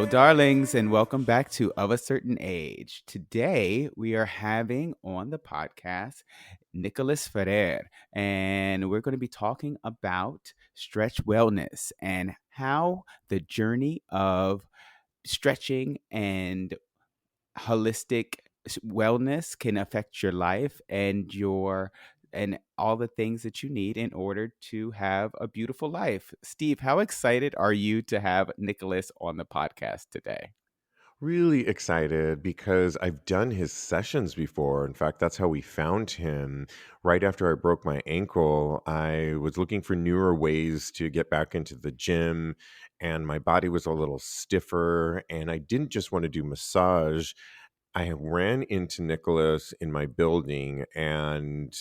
Hello, darlings, and welcome back to Of a Certain Age. Today, we are having on the podcast Nicholas Ferrer, and we're going to be talking about stretch wellness and how the journey of stretching and holistic wellness can affect your life and all the things that you need in order to have a beautiful life. Steve, how excited are you to have Nicholas on the podcast today? Really excited because I've done his sessions before. In fact, that's how we found him. Right after I broke my ankle, I was looking for newer ways to get back into the gym, and my body was a little stiffer. And I didn't just want to do massage. I ran into Nicholas in my building, and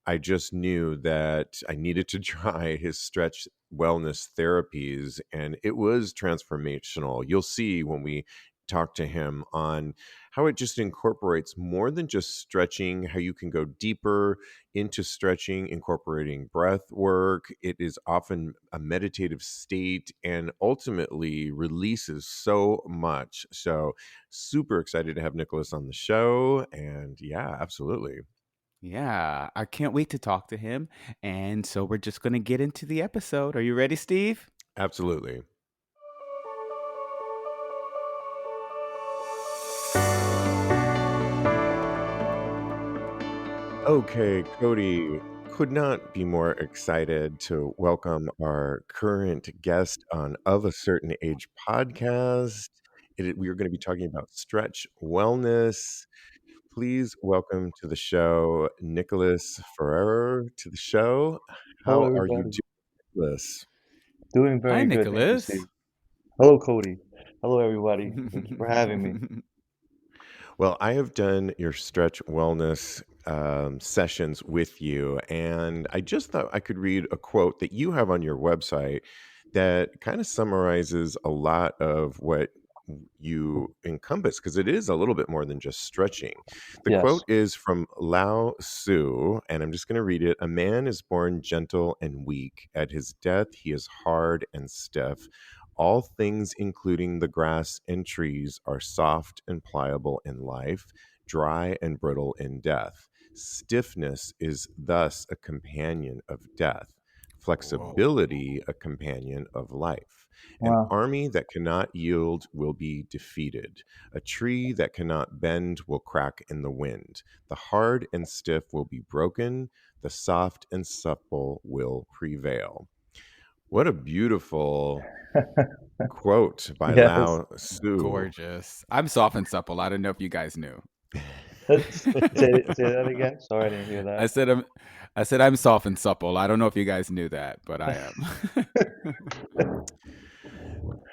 I just knew that I needed to try his stretch wellness therapies, and it was transformational. You'll see when we talk to him on how it just incorporates more than just stretching, how you can go deeper into stretching, incorporating breath work. It is often a meditative state and ultimately releases so much. So, super excited to have Nicholas on the show. And yeah, absolutely. Yeah, I can't wait to talk to him. And so we're just going to get into the episode. Are you ready, Steve? Absolutely. Okay, Kodi, could not be more excited to welcome our current guest on Of a Certain Age podcast. We are going to be talking about stretch wellness. Please welcome to the show Nicholas Ferrer to the show. Hello, How are you everybody. doing, Nicholas? Doing Hi, very good. Thank you, Nicholas. Steve. Hello, Cody. Hello, everybody. Thank you for having me. Well, I have done your stretch wellness sessions with you, and I just thought I could read a quote that you have on your website that kind of summarizes a lot of what you encompass because it is a little bit more than just stretching. The quote Yes. is from Lao Tzu, and I'm just going to read it. A man is born gentle and weak. At his death, he is hard and stiff. All things, including the grass and trees, are soft and pliable in life, dry and brittle in death. Stiffness is thus a companion of death, Whoa. flexibility a companion of life. An Wow. army that cannot yield will be defeated. A tree that cannot bend will crack in the wind. The hard and stiff will be broken. The soft and supple will prevail. What a beautiful quote by Yes. Lao Tzu. Gorgeous. I'm soft and supple. I don't know if you guys knew. Say that again. Sorry, I didn't hear I that. said I'm I said I'm soft and supple. I don't know if you guys knew that, but I am.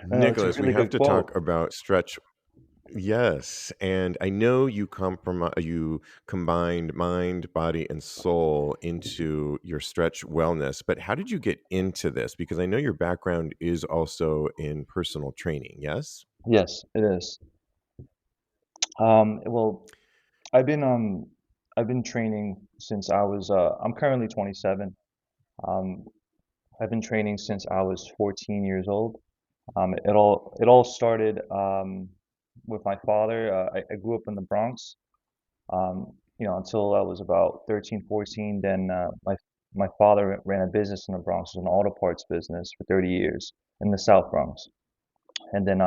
It's a Nicholas, we really have good to quote. talk about stretch. Yes, and I know you combined mind, body, and soul into your stretch wellness, but how did you get into this? Because I know your background is also in personal training, yes? Yes, it is. Well, I've been um, I've been training since I was. I'm currently 27. Um, I've been training since I was 14 years old. It all started with my father. I grew up in the Bronx. Until I was about 13, 14. Then my father ran a business in the Bronx, it was an auto parts business for 30 years in the South Bronx. And then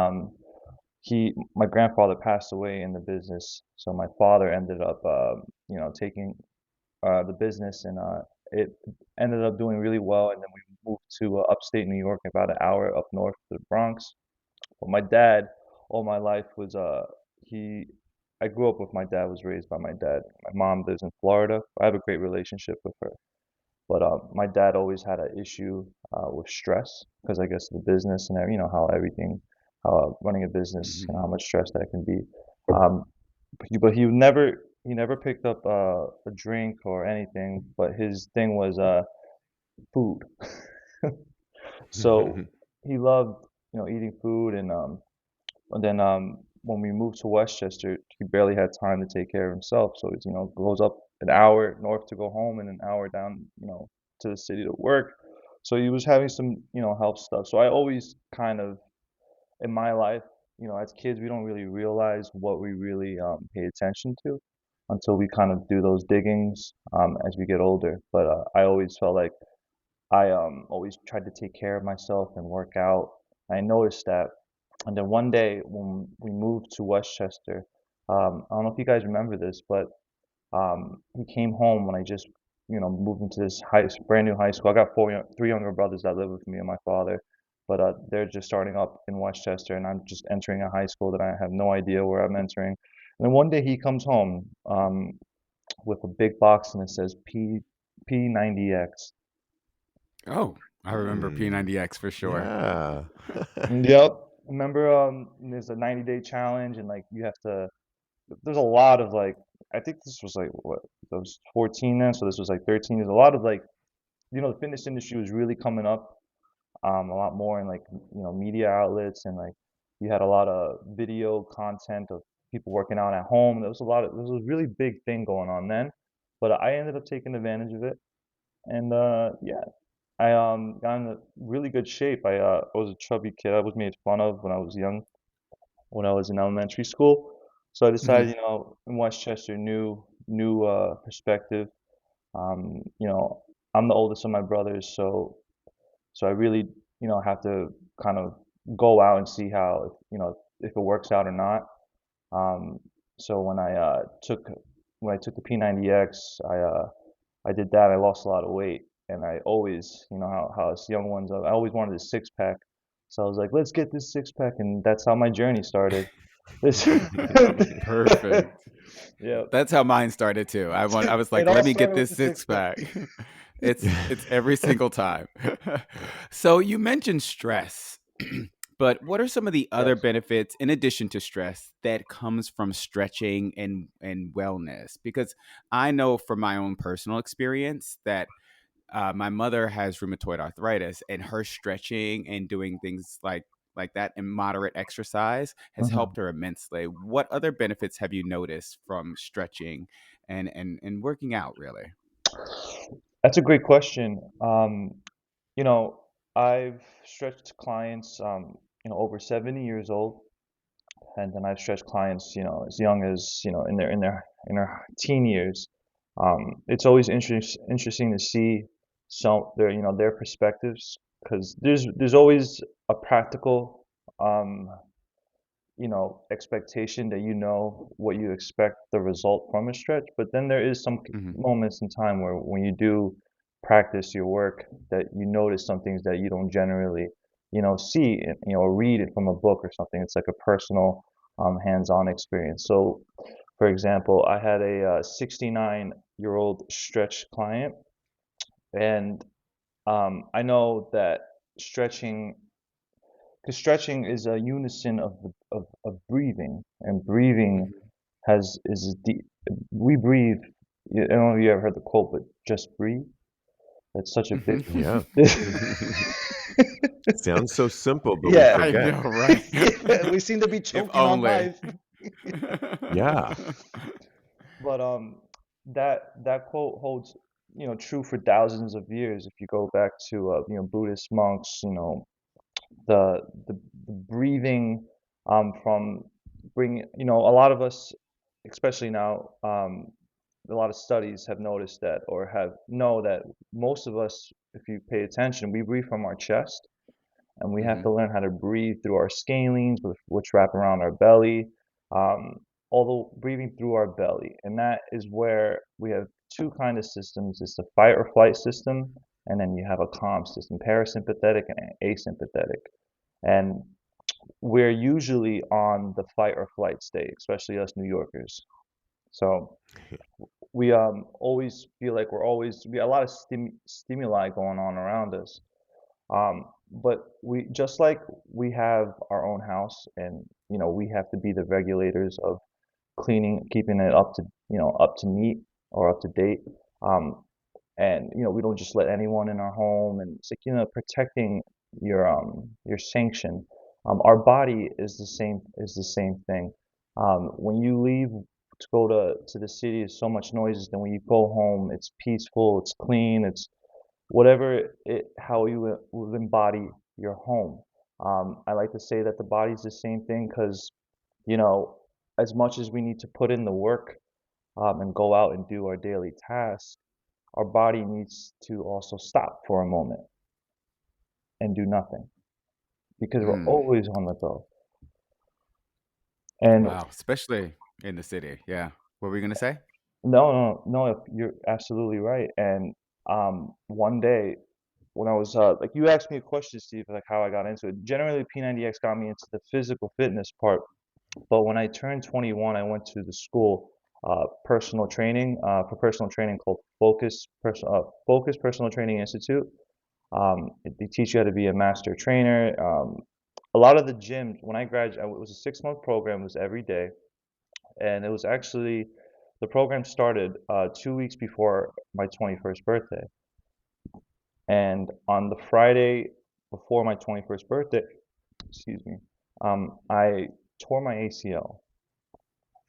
my grandfather passed away in the business, so my father ended up, taking the business, and it ended up doing really well. And then we moved to upstate New York, about an hour up north to the Bronx. But my dad, all my life was he. I grew up with my dad. Was raised by my dad. My mom lives in Florida. I have a great relationship with her. But my dad always had an issue with stress because I guess the business and how everything, running a business and how Mhm. much stress that can be. Um, but he never picked up a drink or anything. But his thing was food. So he loved eating food, and then when we moved to Westchester, he barely had time to take care of himself. So he goes up an hour north to go home and an hour down, to the city to work. So he was having some, health stuff. So I always kind of, in my life, as kids, we don't really realize what we really pay attention to until we kind of do those diggings as we get older. But I always felt like I always tried to take care of myself and work out. I noticed that. And then one day when we moved to Westchester, I don't know if you guys remember this, but he came home when I just, moved into this brand new high school. I got three younger brothers that live with me and my father, but they're just starting up in Westchester, and I'm just entering a high school that I have no idea where I'm entering. And then one day he comes home with a big box and it says P90X. Oh, I remember Mm, P90X for sure. yeah. Yep. Remember, there's a 90-day challenge, and like you have to. There's a lot of like. I think this was like what? I was 14 then, so this was like 13. There's a lot of like, the fitness industry was really coming up, a lot more in like, media outlets, and like you had a lot of video content of people working out at home. There was a really big thing going on then, but I ended up taking advantage of it, and yeah, I got in a really good shape. I was a chubby kid. I was made fun of when I was young, when I was in elementary school. So I Mhm. decided, in Westchester, new perspective. You know, I'm the oldest of my brothers, so I really, have to kind of go out and see how, if it works out or not. Um, so when I took the P90X, I did that. I lost a lot of weight, and I always, how us young ones, I always wanted a six pack. So I was like, let's get this six pack, and that's how my journey started. This, Perfect. yeah, That's how mine started too. I was it like, all let me get started with this the six six pack. pack. It's every single time. So you mentioned stress. But what are some of the other Yes. benefits in addition to stress that comes from stretching and wellness? Because I know from my own personal experience that my mother has rheumatoid arthritis, and her stretching and doing things like that and moderate exercise has Mhm. helped her immensely. What other benefits have you noticed from stretching and working out? Really? That's a great question. You know, I've stretched clients, over 70 years old, and then I've stretched clients, as young as, in their teen years. It's always interesting to see their perspectives, because there's always a practical, um, expectation that what you expect the result from a stretch. But then there is some Hmm. moments in time where when you do practice your work, that you notice some things that you don't generally, see, or read it from a book or something. It's like a personal, hands-on experience. So, for example, I had a 69-year-old stretch client, and I know that stretching because stretching is a unison of breathing, and breathing Hmm. is deep. We breathe. I don't know if you ever heard the quote, but just breathe. That's such a big. Yeah. Sounds so simple, but we Yeah, I forget. know, right? we seem to be If choking on only. life. Yeah. But that quote holds, true for thousands of years. If you go back to Buddhist monks, the the breathing, from bringing, a lot of us, especially now, a lot of studies have noticed that, or have know that most of us, if you pay attention, we breathe from our chest, and we have Hmm. to learn how to breathe through our scalenes, which wrap around our belly, um, although breathing through our belly. And that is where we have two kind of systems. It's the fight or flight system, and then you have a calm system, parasympathetic and asympathetic. And we're usually on the fight or flight state, especially us New Yorkers. So we always feel like we have a lot of stimuli going on around us. But we just like we have our own house, and we have to be the regulators of cleaning, keeping it up to neat or up to date. Um, and we don't just let anyone in our home, and it's like, protecting your sanction. Our body is the same thing. When you leave to go to the city, there's so much noises. Then when you go home, it's peaceful, it's clean, it's whatever it how you would embody your home. I like to say that the body's the same thing because, you know, as much as we need to put in the work and go out and do our daily tasks, our body needs to also stop for a moment and do nothing because we're Mm. always on the go. And Wow, especially in the city. Yeah. What were you gonna say? no, you're absolutely right. And one day when I was like you asked me a question, Steve, like how I got into it. Generally, P90X got me into the physical fitness part, but when I turned 21, I went to the school personal training for personal training called Focus Personal Training Institute. They teach you how to be a master trainer. A lot of the gyms when I graduated, it was a 6 month program. It was every day, and it was actually the program started 2 weeks before my 21st birthday. And on the Friday before my 21st birthday, excuse me, I tore my ACL.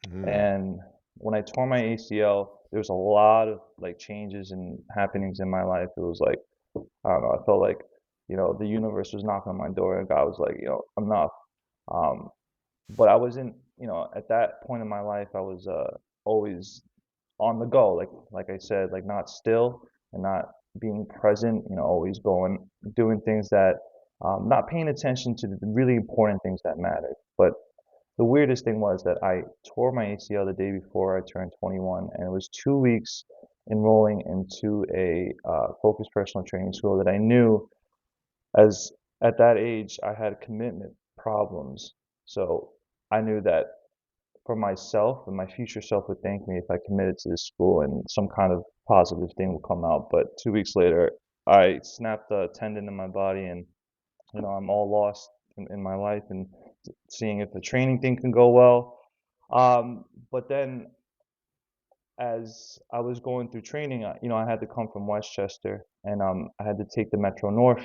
Mm. And when I tore my ACL, there was a lot of like changes and happenings in my life. It was like, I don't know, I felt like, the universe was knocking on my door and God was like, enough. Um, but I wasn't, at that point in my life, I was always on the go, like I said, like not still and not being present, always going, doing things that, not paying attention to the really important things that mattered. But the weirdest thing was that I tore my ACL the day before I turned 21, and it was 2 weeks enrolling into a focused personal training school that I knew as at that age I had commitment problems. So I knew that for myself and my future self would thank me if I committed to this school and some kind of positive thing would come out. But 2 weeks later, I snapped a tendon in my body, and I'm all lost in my life and seeing if the training thing can go well. But then as I was going through training, I had to come from Westchester, and I had to take the Metro North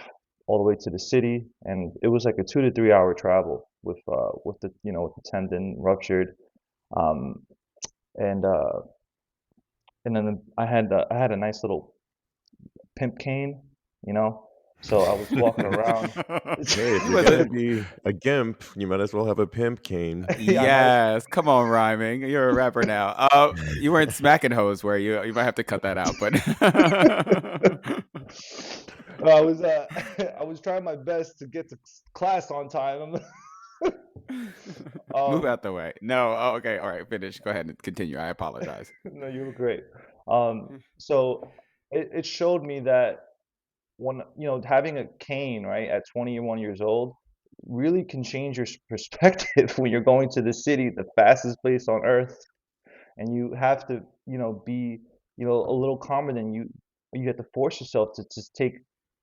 all the way to the city, and it was like a 2 to 3 hour travel with the tendon ruptured. Um, and then I had a nice little pimp cane, you know. So I was walking around. Hey, if You you're gonna wasn't. be a gimp, you might as well have a pimp cane. Yeah, I might have. Yes, come on, rhyming. You're a rapper now. You weren't smacking hoes, were you? You might have to cut that out, but I was I was trying my best to get to class on time. move Um, out the way. No, oh, okay, all right, finish. Go ahead and continue. I apologize. no, you were great. So it showed me that when having a cane right at 21 years old really can change your perspective when you're going to the city, the fastest place on earth, and you have to be a little calmer than you have to force yourself to just take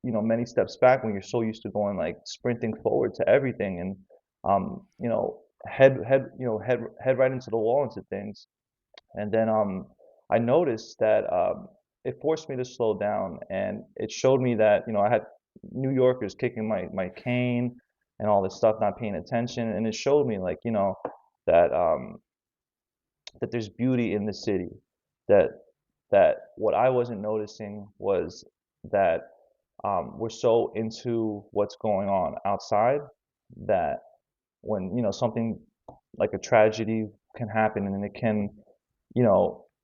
many steps back when you're so used to going like sprinting forward to everything and head right into the wall into things. And then I noticed that it forced me to slow down, and it showed me that I had New Yorkers kicking my cane and all this stuff, not paying attention, and it showed me like that that there's beauty in the city. That what I wasn't noticing was that we're so into what's going on outside that when something like a tragedy can happen and it can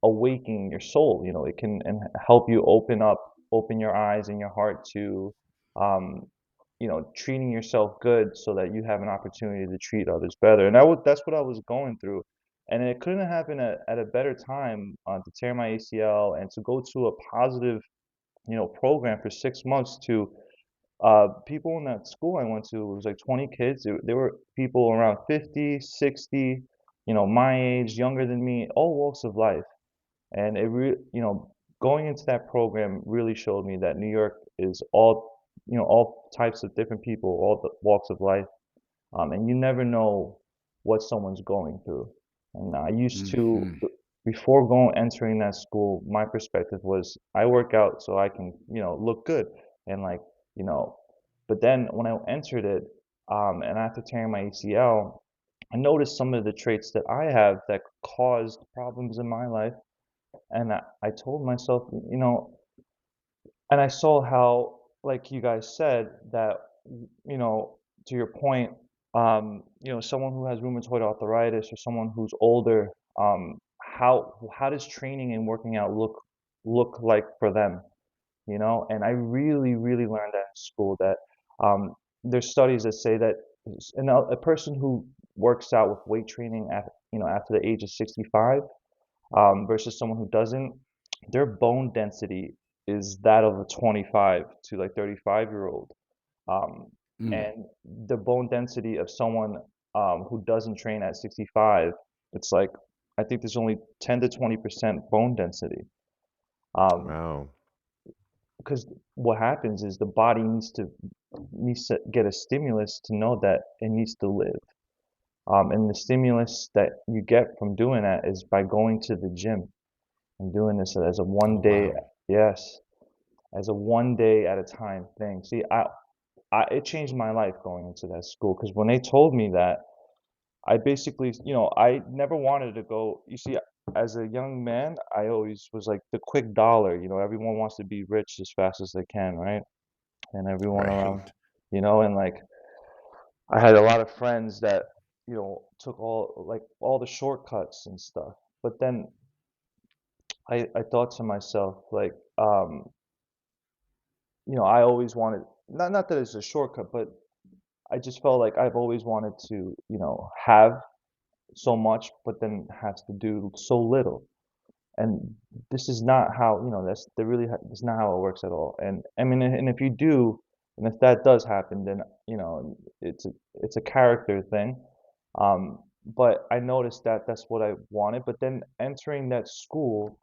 awaken your soul. It can and help you open your eyes and your heart to, um, treating yourself good so that you have an opportunity to treat others better. And that's what I was going through. And it couldn't happen at a better time to tear my ACL and to go to a positive, program for 6 months to people in that school I went to. It was like 20 kids. There were people around 50, 60, my age, younger than me, all walks of life. And going into that program really showed me that New York is all types of different people, all the walks of life, and you never know what someone's going through. And I used to, Hmm. before entering that school, my perspective was I work out so I can, look good and like, you know, but then when I entered it, and after tearing my ACL, I noticed some of the traits that I have that caused problems in my life. And I told myself, and I saw how, like you guys said, that, to your point, someone who has rheumatoid arthritis or someone who's older, how does training and working out look like for them? And I really, really learned that in school that um, there's studies that say that a person who works out with weight training after the age of 65 versus someone who doesn't, their bone density is that of a 25 to like 35-year-old. Um, Mm. and the bone density of someone who doesn't train at 65, it's like I think there's only 10 to 20% bone density. Um, Wow. because what happens is the body needs to get a stimulus to know that it needs to live. And the stimulus that you get from doing that is by going to the gym and doing this as a one Oh, day, wow. yes, as a one day at a time thing. See, it changed my life going into that school because when they told me that, I basically, I never wanted to go. You see, as a young man, I always was like the quick dollar. Everyone wants to be rich as fast as they can, right? And everyone around, Right. and like I had a lot of friends that, took all the shortcuts and stuff. But then I thought to myself, like, I always wanted, not that it's a shortcut, but I just felt like I've always wanted to, have so much, but then have to do so little. And this is not how, that's not how it works at all. And I mean, and if you do, and if that does happen, then, it's a character thing. But I noticed that that's what I wanted. But then entering that school,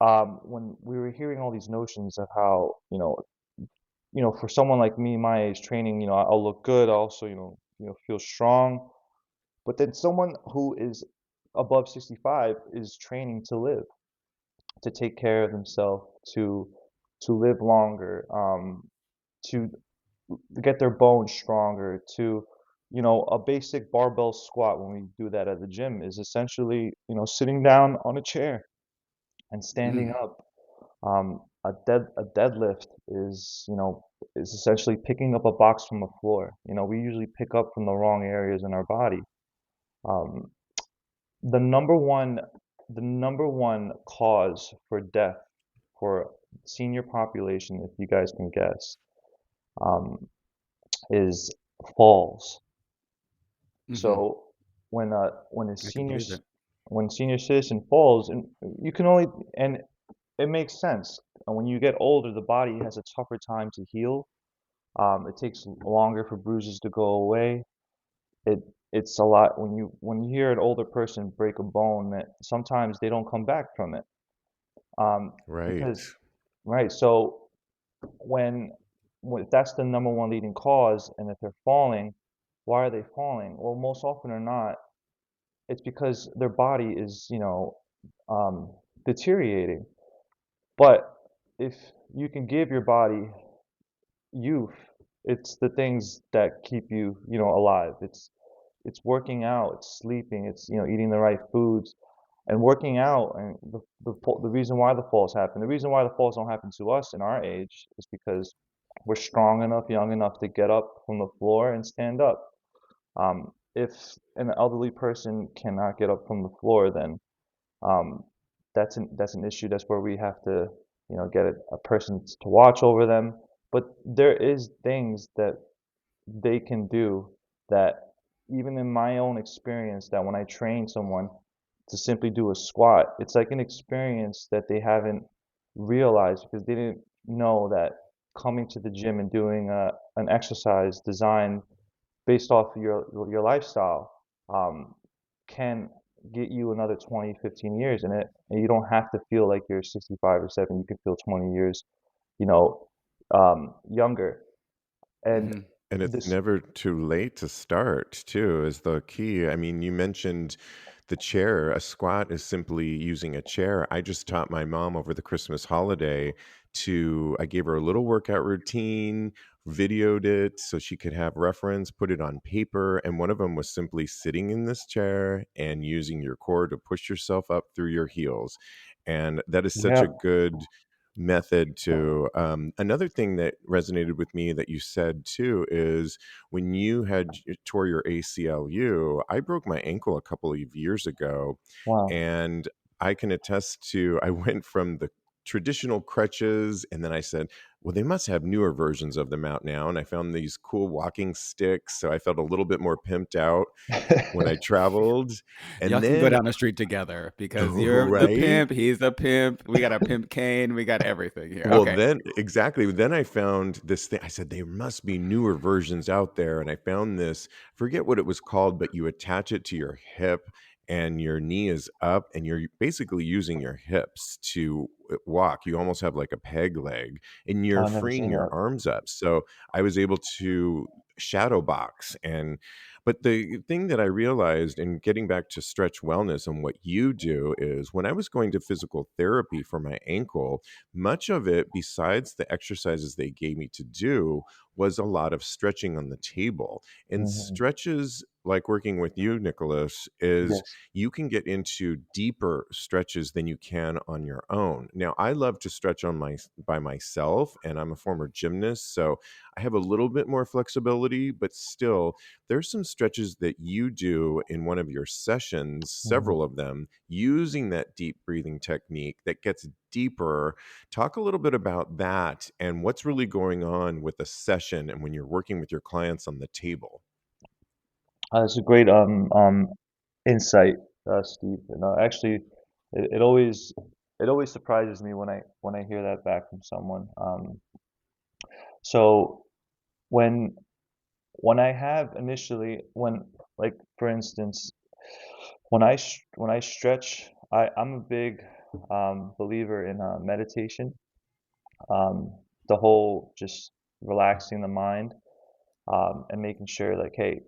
when we were hearing all these notions of how, for someone like me, my age, training, I'll look good, I'll also, feel strong. But then someone who is above 65 is training to live, to take care of themselves, to live longer, to get their bones stronger, to a basic barbell squat when we do that at the gym is essentially, sitting down on a chair and standing Mm. up. A deadlift is essentially picking up a box from the floor. We usually pick up from the wrong areas in our body. Um, the number one the number one cause for death for senior population, if you guys can guess, um, is falls. Mhm. So when a I can senior believe it. when senior citizen falls, and you can only and it makes sense. When you get older, the body has a tougher time to heal. It takes longer for bruises to go away. It it's a lot when you hear an older person break a bone that sometimes they don't come back from it. Right. Because right, so when if that's the number one leading cause, and if they're falling, why are they falling? Well, most often or not, it's because their body is, um, deteriorating. But if you can give your body youth, it's the things that keep you, alive. It's working out, it's sleeping, it's eating the right foods and working out. And the reason why the falls happen, the reason why the falls don't happen to us in our age is because we're strong enough, young enough to get up from the floor and stand up. If an elderly person cannot get up from the floor, then um, that's an issue. That's where we have to, get a person to watch over them. But there is things that they can do that even in my own experience, that when I train someone to simply do a squat, it's like an experience that they haven't realized because they didn't know that coming to the gym and doing an exercise designed based off of your lifestyle um, can get you another 20, 15 years in it, and you don't have to feel like you're 65 or 7. You can feel 20 years, you know, younger. And Mhm. And it's this, never too late to start, too, is the key. I mean, you mentioned the chair. A squat is simply using a chair. I just taught my mom over the Christmas holiday I gave her a little workout routine, videoed it so she could have reference, put it on paper. And one of them was simply sitting in this chair and using your core to push yourself up through your heels. And that is such yeah, a good method to another thing that resonated with me that you said too is when you had tore your ACLU, I broke my ankle a couple of years ago, Wow. and I can attest to I went from the traditional crutches, and then I said, well, they must have newer versions of them out now, and I found these cool walking sticks, so I felt a little bit more pimped out when I traveled. Y'all And can go then down the street together because you're the right. pimp, he's the pimp. We got a pimp cane, we got everything here. Well, Okay. then exactly. Then I found this thing. I said there must be newer versions out there, and I found this. Forget what it was called, but you attach it to your hip, and your knee is up, and you're basically using your hips to walk. You almost have like a peg leg, and you're I've never freeing seen your that. arms up. So I was able to shadow box and but the thing that I realized in getting back to stretch wellness and what you do is when I was going to physical therapy for my ankle, much of it, besides the exercises they gave me to do, was a lot of stretching on the table. And Hmm. stretches, like working with you, Nicholas, is Yes. you can get into deeper stretches than you can on your own. Now, I love to stretch on my by myself, and I'm a former gymnast, so I have a little bit more flexibility, but still, there's some stretches that you do in one of your sessions, Hmm. several of them, using that deep breathing technique that gets deeper. Talk a little bit about that and what's really going on with a session and when you're working with your clients on the table. That's a great insight, Steve. And actually, it always surprises me when I hear that back from someone. So when when I have initially when like for instance when I stretch, I'm a big believer in meditation. Um, the whole just relaxing the mind, and making sure like, hey,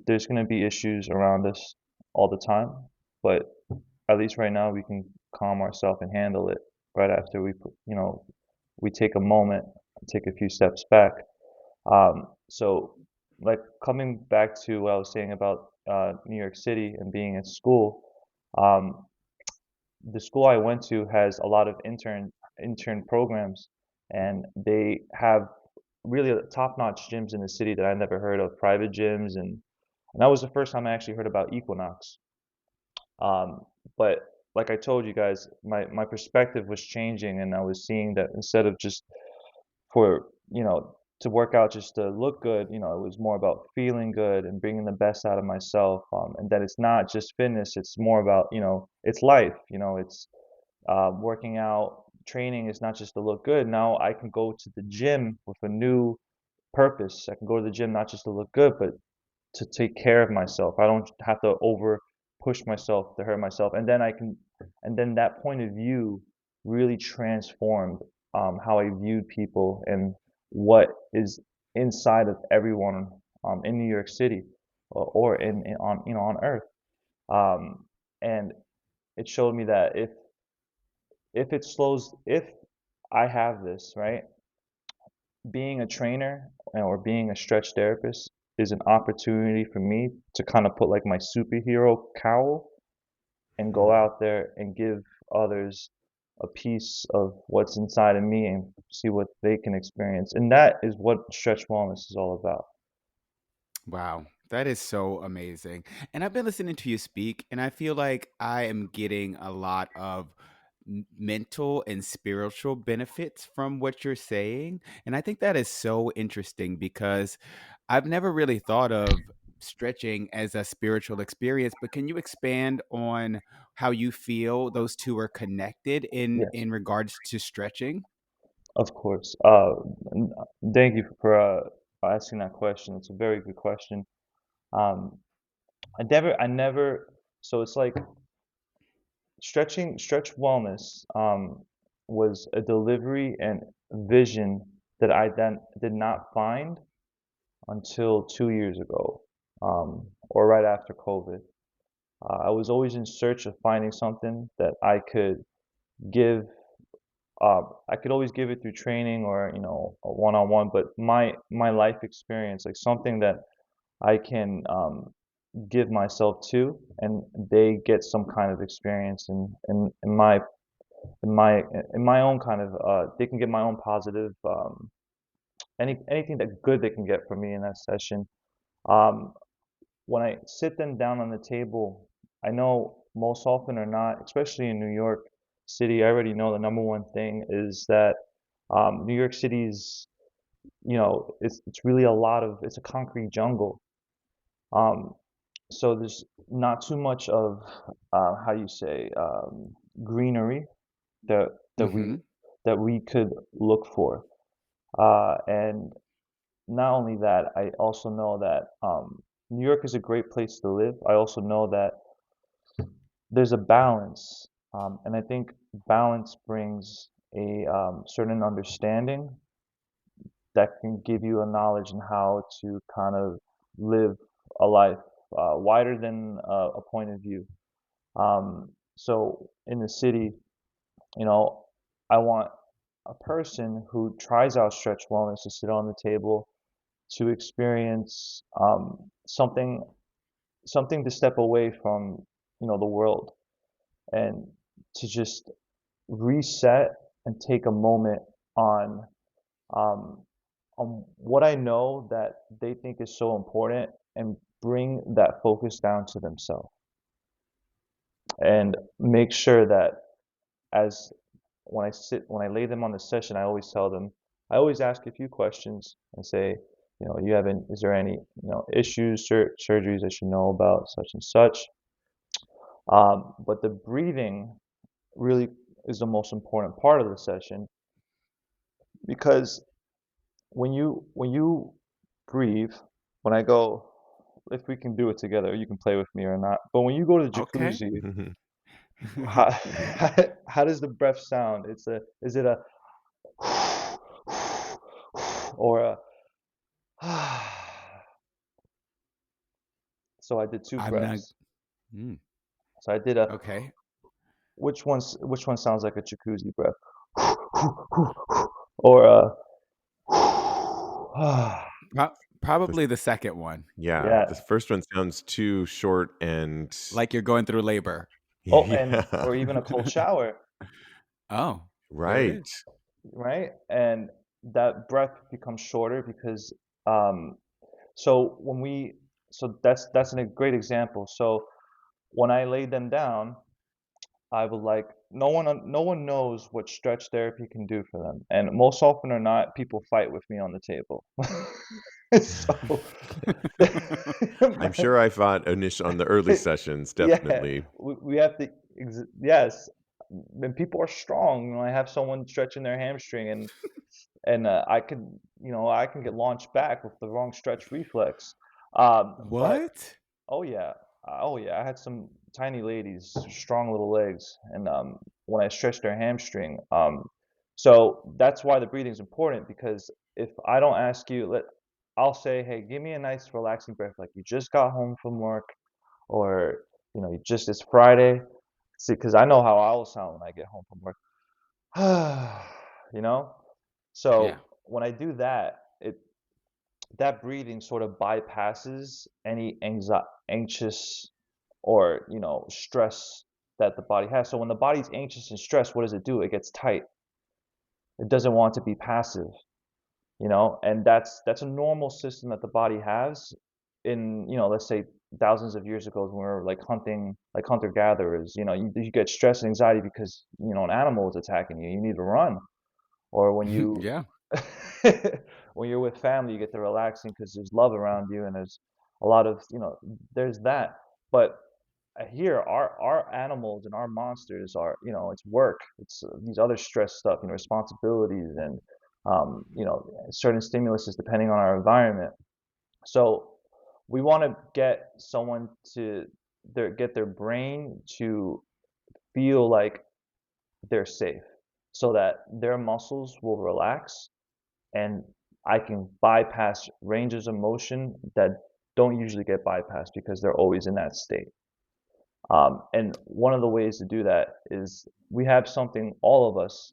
there's gonna be issues around us all the time, but at least right now we can calm ourselves and handle it right after we take a moment, take a few steps back. So like coming back to what I was saying about New York City and being at school, um, the school I went to has a lot of intern programs, and they have really top-notch gyms in the city that I never heard of, private gyms, and that was the first time I actually heard about Equinox. Um, but like I told you guys, my perspective was changing, and I was seeing that instead of just for to work out just to look good, it was more about feeling good and bringing the best out of myself, and that it's not just fitness, it's more about it's life, it's working out, training is not just to look good. Now I can go to the gym with a new purpose. I can go to the gym not just to look good, but to take care of myself. I don't have to over push myself to hurt myself. And then that point of view really transformed how I viewed people and what is inside of everyone in New York City or in on on Earth. Um, and it showed me that if I have this, right, being a trainer or being a stretch therapist is an opportunity for me to kind of put like my superhero cowl and go Mhm. out there and give others a piece of what's inside of me and see what they can experience. And that is what stretch wellness is all about. Wow, that is so amazing. And I've been listening to you speak, and I feel like I am getting a lot of mental and spiritual benefits from what you're saying. And I think that is so interesting because I've never really thought of stretching as a spiritual experience, but can you expand on how you feel those two are connected Yes, in regards to stretching? of course. And, thank you for asking that question. It's a very good question. Um, I never, so it's like stretch wellness was a delivery and vision that I then did not find until 2 years ago, or right after COVID. I was always in search of finding something that I could give. I could always give it through training or a one-on-one, but my life experience, like something that I can give myself to, and they get some kind of experience in my in my in my own kind of they can get my own positive anything that good they can get from me in that session. Um, when I sit them down on the table, I know most often or not, especially in New York City, I already know the number one thing is that New York City's, it's really a lot of it's a concrete jungle. Um, so there's not too much of how you say greenery that that we Mm-hmm. that we could look for. And not only that, I also know that New York is a great place to live. I also know that there's a balance, and I think balance brings a certain understanding that can give you a knowledge in how to kind of live a life wider than a point of view. So in the city, you know, I want a person who tries out stretch wellness to sit on the table to experience something to step away from, the world and to just reset and take a moment on um, what I know that they think is so important and bring that focus down to themselves and make sure that as when I lay them on the session, I always tell them, I always ask a few questions and say, is there any, issues, surgeries I should know about, such and such. But the breathing really is the most important part of the session because when you breathe, when I go, if we can do it together, you can play with me or not. But when you go to the Okay. jacuzzi, how how does the breath sound? Is it a or a so I did two I'm not. breaths. Mm, So I did a okay. which one sounds like a jacuzzi breath? Or a Probably the second one, Yeah, yeah. the first one sounds too short and like you're going through labor. Oh, and yeah, or even a cold shower, Oh, there it right. is. right? And that breath becomes shorter because um so when we so that's a great example. So when I laid them down, I would like no one knows what stretch therapy can do for them. And most often or not, people fight with me on the table. So I'm sure I fought initial on the early sessions, yeah, definitely. we have to yes. When people are strong, I have someone stretching their hamstring and I can get launched back with the wrong stretch reflex. But What? oh yeah, I had some tiny ladies, strong little legs, and when I stretched their hamstring, so that's why the breathing is important because if I don't ask you, I'll say, hey, give me a nice relaxing breath, like you just got home from work, or you just it's Friday. See, because I know how I'll sound when I get home from work. you know. Yeah. So when I do that, that breathing sort of bypasses any anxious or stress that the body has. So when the body's anxious and stressed, what does it do? It gets tight. It doesn't want to be passive, and that's a normal system that the body has in, let's say thousands of years ago when we were like hunting, like hunter gatherers. You get stress and anxiety because an animal is attacking you. You need to run. Or when you Yeah. when you're with family, you get to relaxing because there's love around you and there's a lot of, there's that. But here, our animals and our monsters are, it's work. It's these other stress stuff, responsibilities and certain stimuluses depending on our environment. So we want to get someone to get their brain to feel like they're safe so that their muscles will relax and I can bypass ranges of motion that don't usually get bypassed because they're always in that state. And one of the ways to do that is we have something, all of us,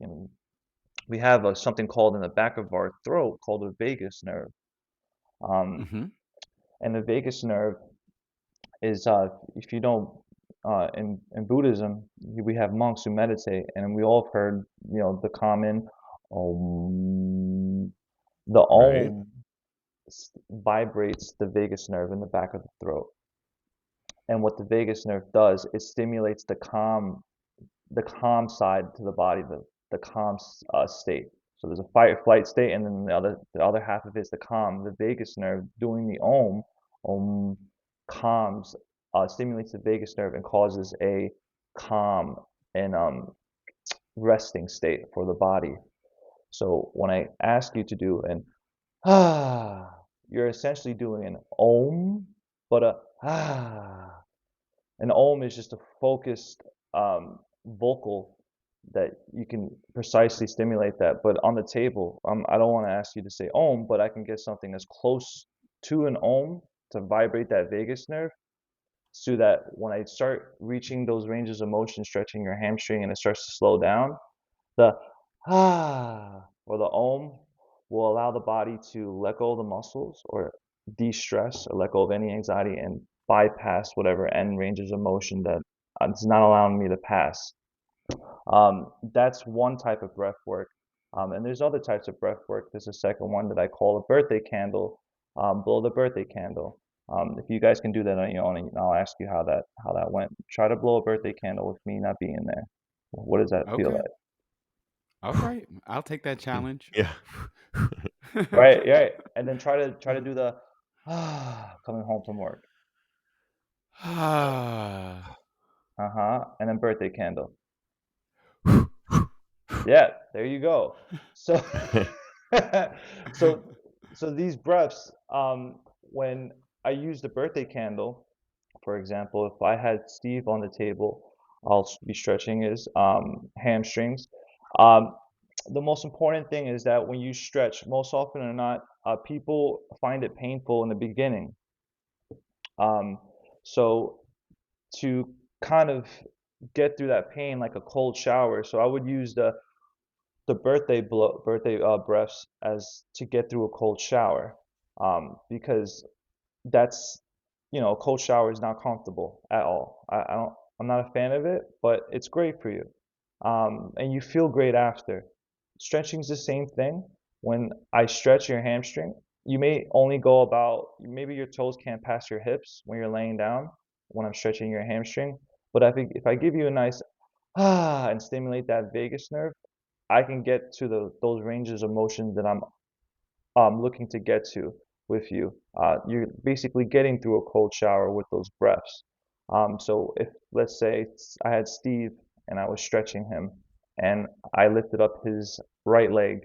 we have something called in the back of our throat called the vagus nerve. Um, Hmm. and the vagus nerve is, if you don't, in Buddhism, we have monks who meditate, and we all have heard, the common Om. The Right. Om vibrates the vagus nerve in the back of the throat, and what the vagus nerve does, it stimulates the calm side to the body, the calm state. So there's a fight or flight state, and then the other half of it is the calm. The vagus nerve doing the om calms, stimulates the vagus nerve and causes a calm and resting state for the body. So when I ask you to do an ah, you're essentially doing an om, but a ah. An ohm is just a focused vocal that you can precisely stimulate that. But on the table, I don't want to ask you to say ohm, but I can get something as close to an ohm to vibrate that vagus nerve so that when I start reaching those ranges of motion, stretching your hamstring and it starts to slow down, the or the ohm will allow the body to let go of the muscles or de-stress or let go of any anxiety and bypass whatever end ranges of motion that it's not allowing me to pass. That's one type of breath work. And there's other types of breath work. There's a second one that I call a birthday candle, blow the birthday candle. If you guys can do that on your own, and I'll ask you how that went. Try to blow a birthday candle with me not being there. What does that feel Okay. like? All right. I'll take that challenge. Yeah. Right, right. And then try to do the coming home from work. Ah. Uh-huh. And then birthday candle. Yeah, there you go. So so so these breaths, when I use the birthday candle, for example, if I had Steve on the table, I'll be stretching his hamstrings. Um, the most important thing is that when you stretch, most often or not, people find it painful in the beginning. Um, so to kind of get through that pain like a cold shower, so I would use the birthday breaths as to get through a cold shower, because that's a cold shower is not comfortable at all. I'm not a fan of it, but it's great for you, and you feel great after. Stretching's the same thing. When I stretch your hamstring, you may only go about, maybe your toes can't pass your hips when you're laying down when I'm stretching your hamstring. But I think if I give you a nice and stimulate that vagus nerve, I can get to those ranges of motion that I'm looking to get to with you. You're basically getting through a cold shower with those breaths. So if, let's say, I had Steve and I was stretching him and I lifted up his right leg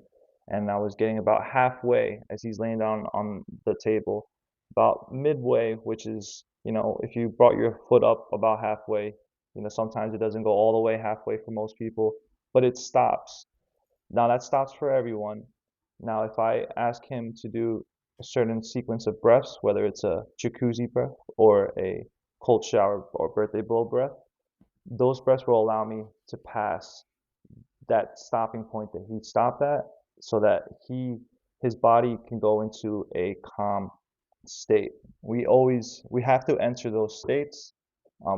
and I was getting about halfway as he's laying down on the table, about midway, which is, if you brought your foot up about halfway, sometimes it doesn't go all the way halfway for most people, but it stops. Now that stops for everyone. Now, if I ask him to do a certain sequence of breaths, whether it's a jacuzzi breath or a cold shower or birthday blow breath, those breaths will allow me to pass that stopping point that he stopped at so that his body can go into a calm state. We have to enter those states.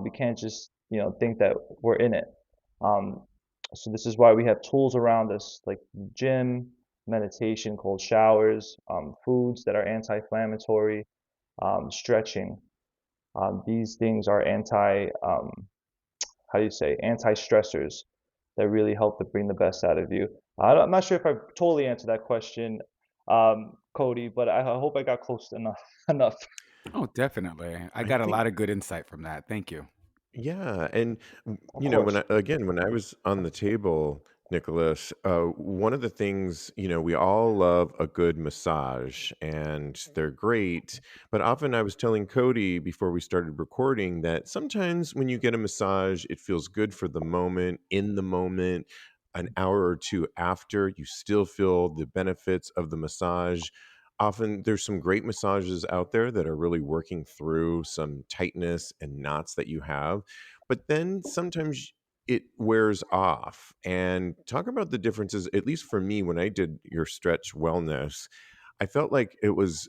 We can't just think that we're in it. Um, so this is why we have tools around us like the gym, meditation, cold showers, foods that are anti-inflammatory, stretching. These things are how do you say, anti-stressors that really help to bring the best out of you. I'm not sure if I totally answered that question, Cody, but I hope I got close enough. Enough. Oh, definitely. I I got a think lot of good insight from that. Thank you. Yeah, and Of when course. when I was on the table, Nicholas, one of the things, we all love a good massage, and they're great. But often, I was telling Cody before we started recording that sometimes when you get a massage, it feels good for the moment, in the moment. An hour or two after, you still feel the benefits of the massage. Often there's some great massages out there that are really working through some tightness and knots that you have, but then sometimes it wears off. And talk about the differences, at least for me, when I did your stretch wellness, I felt like it was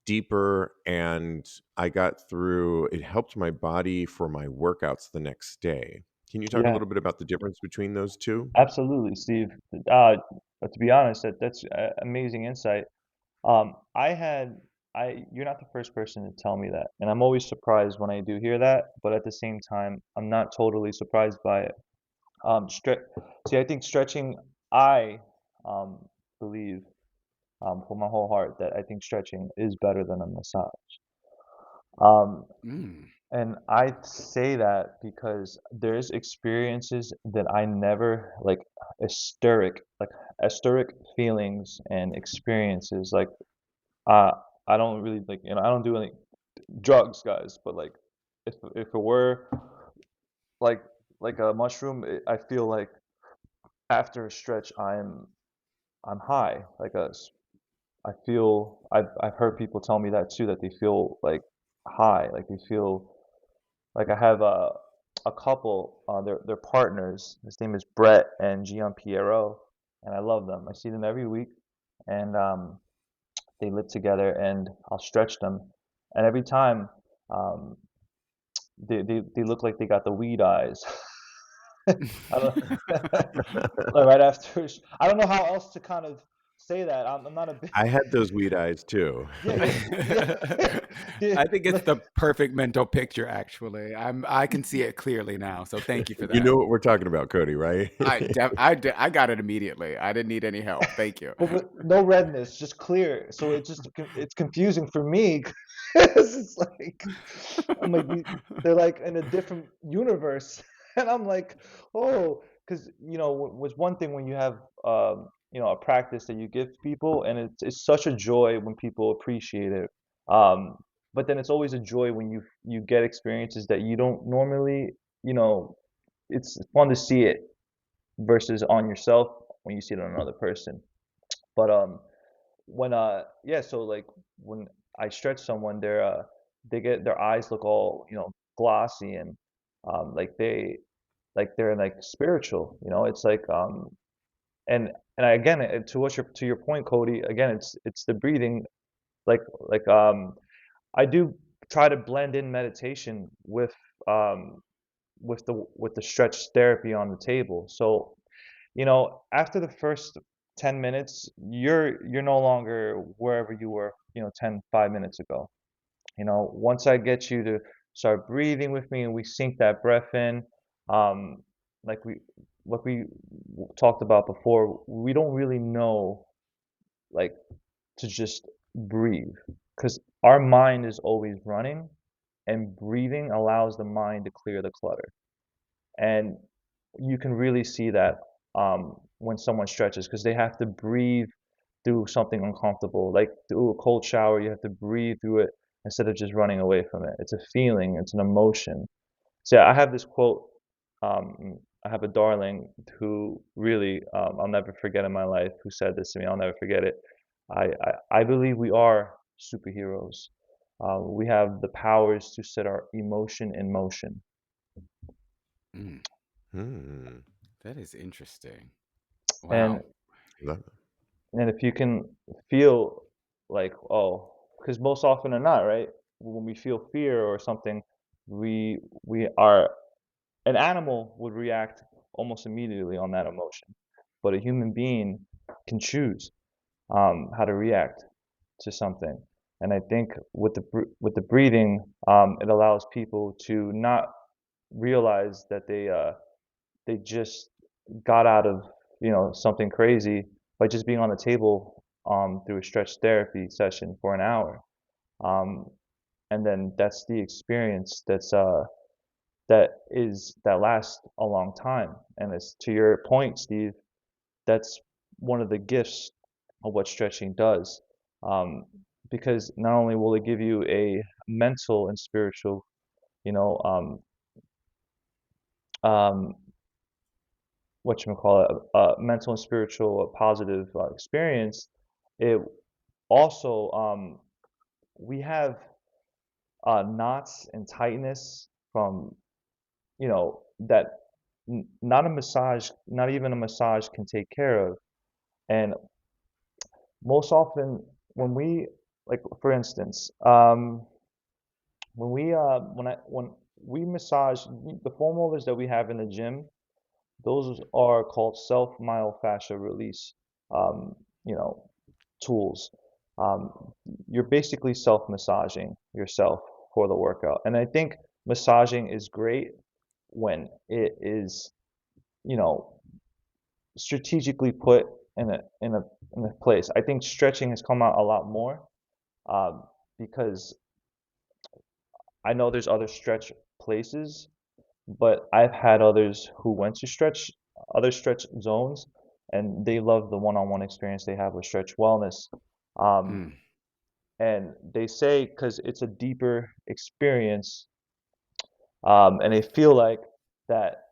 deeper, and I got through. It helped my body for my workouts the next day. Can you talk a Yeah, little bit about the difference between those two? absolutely, Steve. To be honest, that's amazing insight. I had you're not the first person to tell me that, and I'm always surprised when I do hear that, but at the same time, I'm not totally surprised by it. Stre See, I think stretching, I um, believe from my whole heart that I think stretching is better than a massage. Um, Mm. and I say that because there's experiences that I never like hysteric, like hysteric feelings and experiences. Like uh, I don't really like, I don't do any drugs, guys, but like if it were like like a mushroom, I feel like after a stretch, I'm high. I feel I've heard people tell me that too, that they feel like high, like they feel like I have a couple, they're partners. His name is Brett and Gian Piero, and I love them. I see them every week, and they live together, and I'll stretch them, and every time um, they look like they got the weed eyes. I don't, right after, I don't know how else to kind of say that. I'm not a big, I had those weed eyes too. yeah, yeah, yeah, I think it's like, the perfect mental picture, actually. I can see it clearly now, so thank you for You that. know what we're talking about, Cody, right? I got it immediately. I didn't need any help. Thank you. but with no redness, just clear. So it's confusing for me 'cause it's like I'm like they're like in a different universe, and I'm like, oh, because was one thing when you have a practice that you give people, and it's such a joy when people appreciate it. Um, but then it's always a joy when you get experiences that you don't normally, you know, it's fun to see it versus on yourself when you see it on another person. But when yeah, so like when I stretch someone, they get their eyes look all glossy and like they're like spiritual. It's like and again to your point, Cody. Again, it's the breathing. Like I do try to blend in meditation um with the stretch therapy on the table. So after the first 10 minutes, you're no longer wherever you were, 5 minutes ago. Once I get you to start breathing with me and we sink that breath in, um, like we talked about before, we don't really know like to just breathe because our mind is always running and breathing allows the mind to clear the clutter. And you can really see that when someone stretches because they have to breathe through something uncomfortable, like through a cold shower. You have to breathe through it instead of just running away from it. It's a feeling, it's an emotion. So yeah, I have this quote. I have a darling who really I'll never forget in my life who said this to me. I'll never forget it. I believe we are superheroes. We have the powers to set our emotion in motion. Mm, Hmm. that is interesting. And Wow. Love And if you can feel like, oh, because most often than not, right? When we feel fear or something, we are an animal would react almost immediately on that emotion, but a human being can choose how to react to something. And I think with the breathing, it allows people to not realize that they just got out of something crazy by just being on the table through a stretch therapy session for an hour, um, and then that's the experience that lasts a long time. And it's to your point, Steve. That's one of the gifts of what stretching does, um, because not only will it give you a mental and spiritual, you know, um, what you call it, mental and spiritual positive experience, it also we have knots and tightness from that not a massage, not even a massage can take care of. And most often when we like for instance, when we massage the foam rollers that we have in the gym, those are called self-myofascial release, um, you know, tools. Um, you're basically self-massaging yourself for the workout, and I think massaging is great when it is, you know, strategically put in a place. I think stretching has come out a lot more, um, because I know there's other stretch places, but I've had others who went to other stretch zones, and they love the one-on-one experience they have with stretch wellness. Um, Mm, and they say because it's a deeper experience, and they feel like that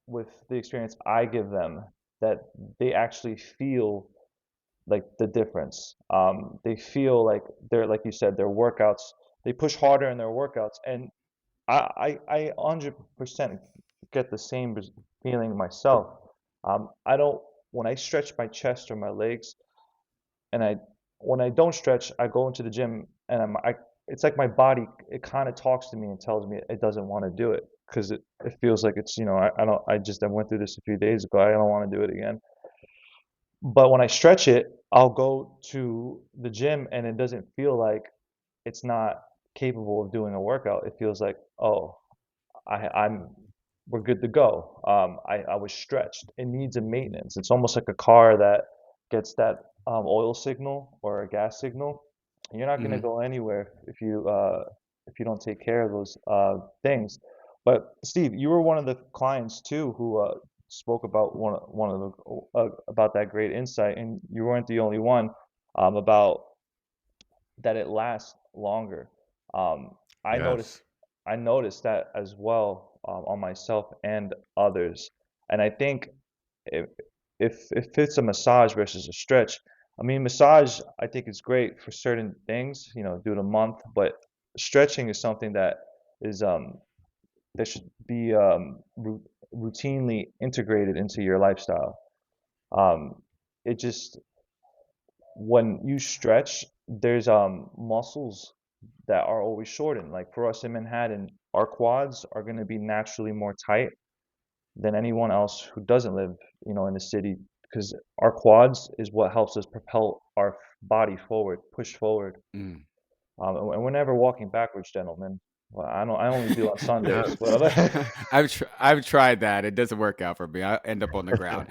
with the experience I give them, that they actually feel like the difference. They feel like like you said, their workouts, they push harder in their workouts, and I 100% get the same feeling myself. I don't, when I stretch my chest or my legs, and when I don't stretch, I go into the gym and it's like my body, it kind of talks to me and tells me it doesn't want to do it because it feels like it's, I went through this a few days ago. I don't want to do it again. But when I stretch it, I'll go to the gym and it doesn't feel like it's not capable of doing a workout. It feels like, oh, I'm we're good to go. I was stretched. It needs a maintenance. It's almost like a car that gets that oil signal or a gas signal. You're not going to mhm. go anywhere if you don't take care of those things. But Steve, you were one of the clients too who spoke about one of the about that great insight, and you weren't the only one about that it lasts longer. Um, I noticed Yes. I noticed that as well on myself and others. And I think if if it's a massage versus a stretch, I mean massage I think is great for certain things, do it a month, but stretching is something that is that should be routinely integrated into your lifestyle. Um, it just when you stretch, there's muscles that are always shortened. Like for us in Manhattan, our quads are going to be naturally more tight than anyone else who doesn't live, in the city, because our quads is what helps us propel our body forward, push forward. Mm. And we're never walking backwards, gentlemen. Well, I don't. I only do on Sundays, but other. I've tried that. It doesn't work out for me. I end up on the ground.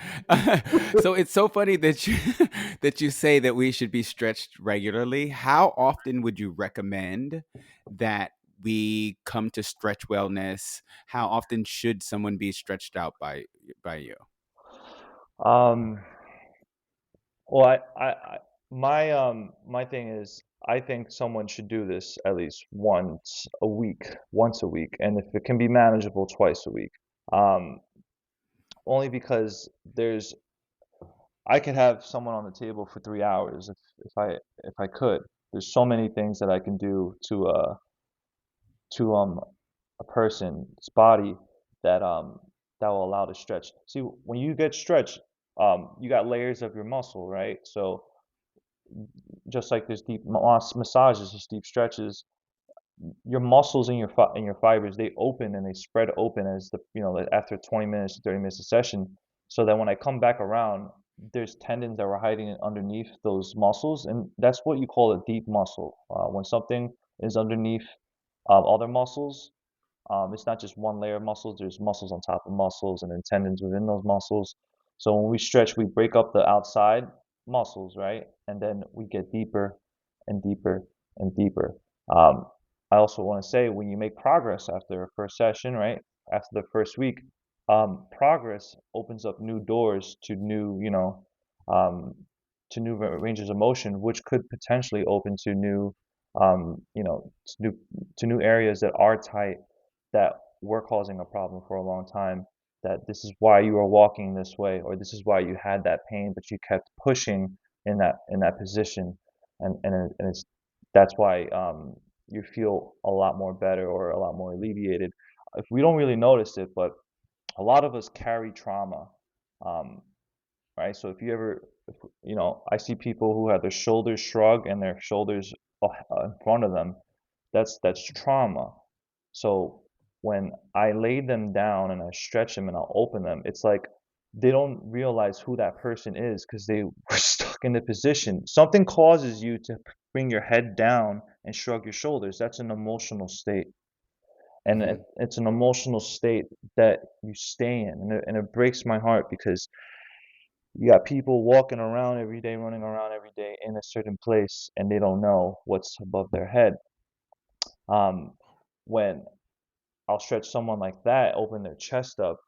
So it's so funny that you that you say that we should be stretched regularly. How often would you recommend that we come to stretch wellness? How often should someone be stretched out by you? um, Well, my thing is I think someone should do this at least once a week, and if it can be manageable, twice a week. Um, Only because I could have someone on the table for 3 hours if I could. There's so many things that I can do to a person's body that that will allow to stretch. See, when you get stretched, you got layers of your muscle, right? So just like there's deep massages, there's deep stretches. Your muscles and your fibers, they open and they spread open as like after 20 minutes to 30 minutes of session, so that when I come back around, there's tendons that were hiding underneath those muscles, and that's what you call a deep muscle. When something is underneath other muscles, it's not just one layer of muscles, there's muscles on top of muscles and then tendons within those muscles. So when we stretch, we break up the outside muscles, right? And then we get deeper and deeper and deeper. Um, I also want to say when you make progress after a first session, right? After the first week, progress opens up new doors to um, new ranges of motion, which could potentially open to to new areas that are tight that were causing a problem for a long time, that this is why you are walking this way, or this is why you had that pain, but you kept pushing in that position, and it's that's why you feel a lot more better or a lot more alleviated. If we don't really notice it, but a lot of us carry trauma, um, right? So if you ever I see people who have their shoulders shrug and their shoulders in front of them. That's trauma. So when I lay them down and I stretch them and I'll open them, it's like they don't realize who that person is because they were stuck in the position. Something causes you to bring your head down and shrug your shoulders. That's an emotional state. And Hmm. it's an emotional state that you stay in. And it breaks my heart because you got people walking around every day, running around every day in a certain place, and they don't know what's above their head. Um, when I'll stretch someone like that, open their chest up,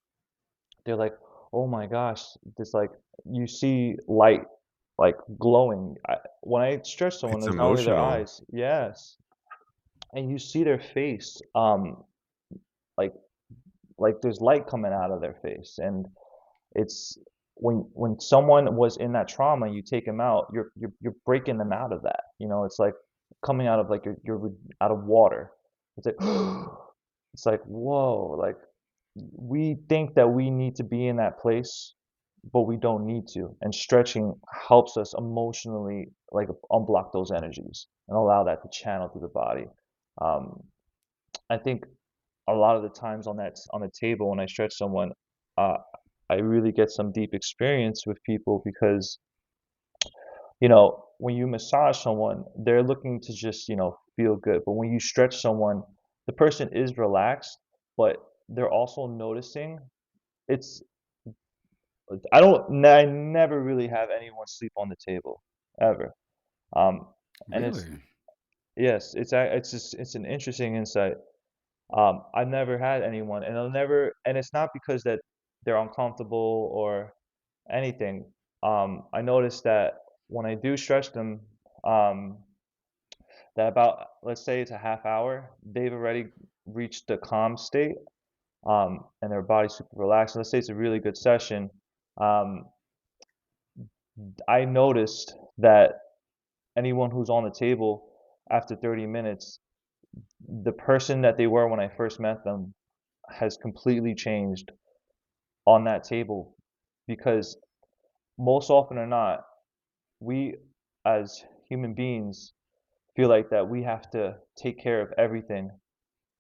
they're like, "Oh my gosh!" This like you see light like glowing. When I stretch someone, It's there's not only their emotional. eyes, yes, and you see their face, like there's light coming out of their face, and it's when someone was in that trauma, you take them out, you're breaking them out of that. It's like coming out of like you're out of water. It's like it's like whoa, like we think that we need to be in that place, but we don't need to. And stretching helps us emotionally like unblock those energies and allow that to channel through the body. Um, I think a lot of the times on the table when I stretch someone, uh, I really get some deep experience with people because when you massage someone, they're looking to just feel good. But when you stretch someone, the person is relaxed, but they're also noticing. It's I never really have anyone sleep on the table ever. Um, and it's Really? yes, it's just it's an interesting insight. I've never had anyone, and and it's not because that they're uncomfortable or anything. I noticed that when I do stretch them, um, that about, let's say it's a half hour, they've already reached the calm state, and their body's super relaxed. Let's say it's a really good session. Um, I noticed that anyone who's on the table after 30 minutes, the person that they were when I first met them has completely changed on that table because most often or not, we as human beings feel like that we have to take care of everything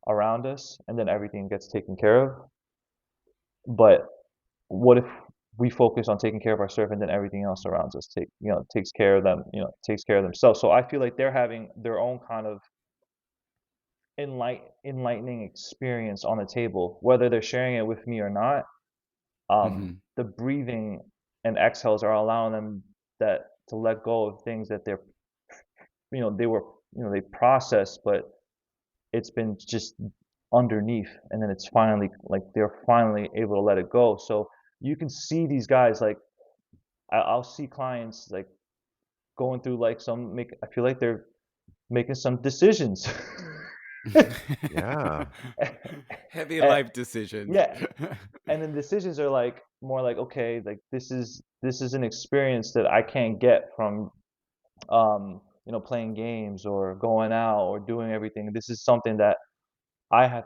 around us and then everything gets taken care of. But what if we focus on taking care of ourselves and then everything else around us takes care of them, takes care of themselves. So I feel like they're having their own kind of enlightening experience on the table, whether they're sharing it with me or not. Hmm. The breathing and exhales are allowing them that to let go of things that they were, they processed, but it's been just underneath, and then it's finally like they're finally able to let it go. So you can see these guys like I'll see clients like going through like I feel like they're making some decisions. Hmm. Yeah. Heavy And life decisions. yeah, and then decisions are like more like okay, like this is an experience that I can't get from playing games or going out or doing everything. This is something that I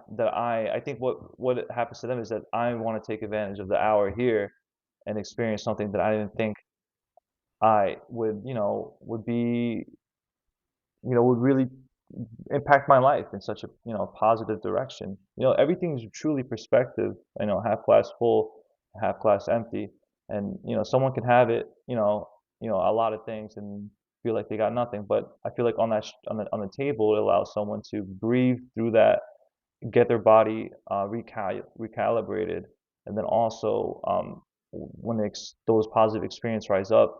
think what happens to them is that I want to take advantage of the hour here and experience something that I didn't think I would really impact my life in such a positive direction. Everything is truly perspective. Half glass full, half glass empty, and someone can have it. A lot of things and feel like they got nothing. But I feel like on the table, it allows someone to breathe through that, get their body recalibrated, and then also when those positive experience rise up,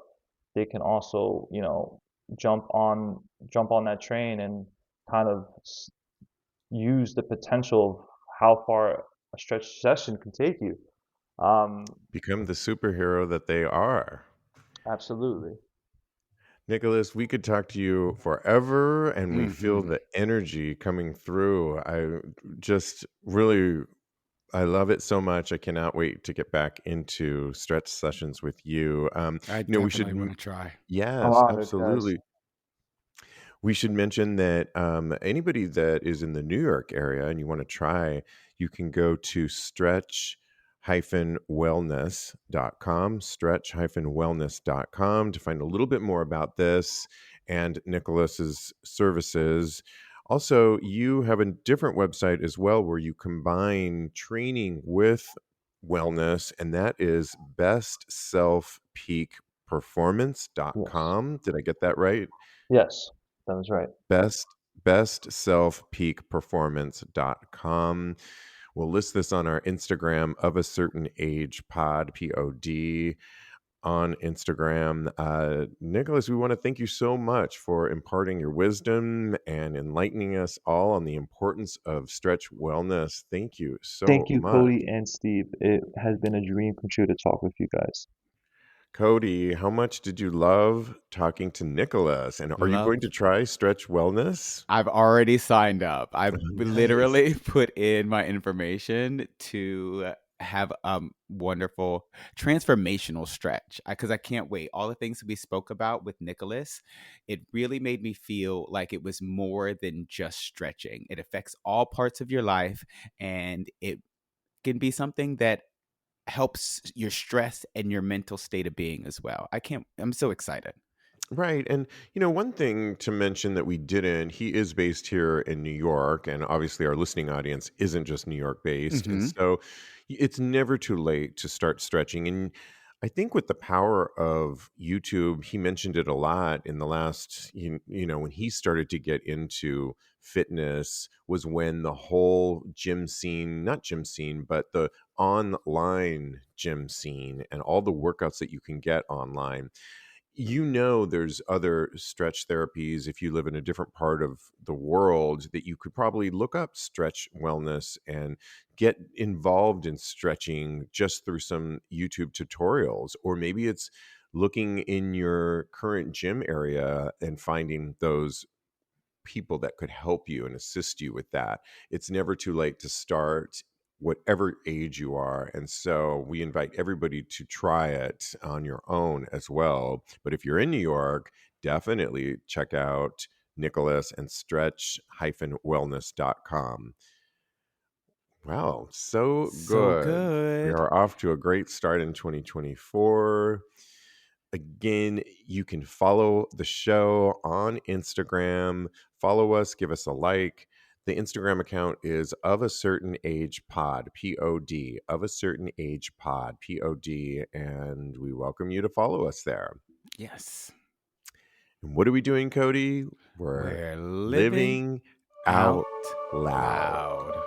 they can also jump on jump on that train and kind of use the potential of how far a stretch session can take you. Um, Become the superhero that they are. Absolutely. Nicholas, we could talk to you forever and we feel Hmm. the energy coming through. I just really I love it so much. I cannot wait to get back into stretch sessions with you. I We should definitely want to try. I'm yes, honored, guys. absolutely. We should mention that anybody that is in the New York area and you want to try, you can go to stretch wellness.com, stretch-wellness.com to find a little bit more about this and Nicholas's services. Also, you have a different website as well where you combine training with wellness, and that is Yes. bestselfpeakperformance.com. Did I get that right? Yes, that was right. Bestselfpeakperformance.com. We'll list this on our Instagram, of a certain age pod, POD, on Instagram. Nicholas, we want to thank you so much for imparting your wisdom and enlightening us all on the importance of stretch wellness. Thank you so Thank you, much. Kodi and Steve. It has been a dream come true to talk with you guys. Kodi, how much did you love talking to Nicholas? And are you Love. going to try stretch wellness? I've already signed up. I Nice. literally put in my information to have a wonderful transformational stretch because I can't wait. All the things we spoke about with Nicholas, it really made me feel like it was more than just stretching. It affects all parts of your life, and it can be something that helps your stress and your mental state of being as well. I'm so excited. Right. And, one thing to mention that we didn't, he is based here in New York, and obviously our listening audience isn't just New York based. And Hmm. so it's never too late to start stretching. And I think with the power of YouTube, he mentioned it a lot in the last, when he started to get into fitness, was when the whole gym scene, not gym scene, but the online gym scene and all the workouts that you can get online. There's other stretch therapies if you live in a different part of the world that you could probably look up stretch wellness and get involved in stretching just through some YouTube tutorials. Or maybe it's looking in your current gym area and finding those people that could help you and assist you with that. It's never too late to start, whatever age you are. And so we invite everybody to try it on your own as well. But if you're in New York, definitely check out Nicholas and stretch-wellness.com. Wow, so So good. We good. are off to a great start in 2024. Again, you can follow the show on Instagram. Follow us, give us a like. The Instagram account is of a certain age pod, POD, of a certain age pod, POD, and we welcome you to follow us there. Yes. And what are we doing, Kodi? We're We're living living out out loud. loud.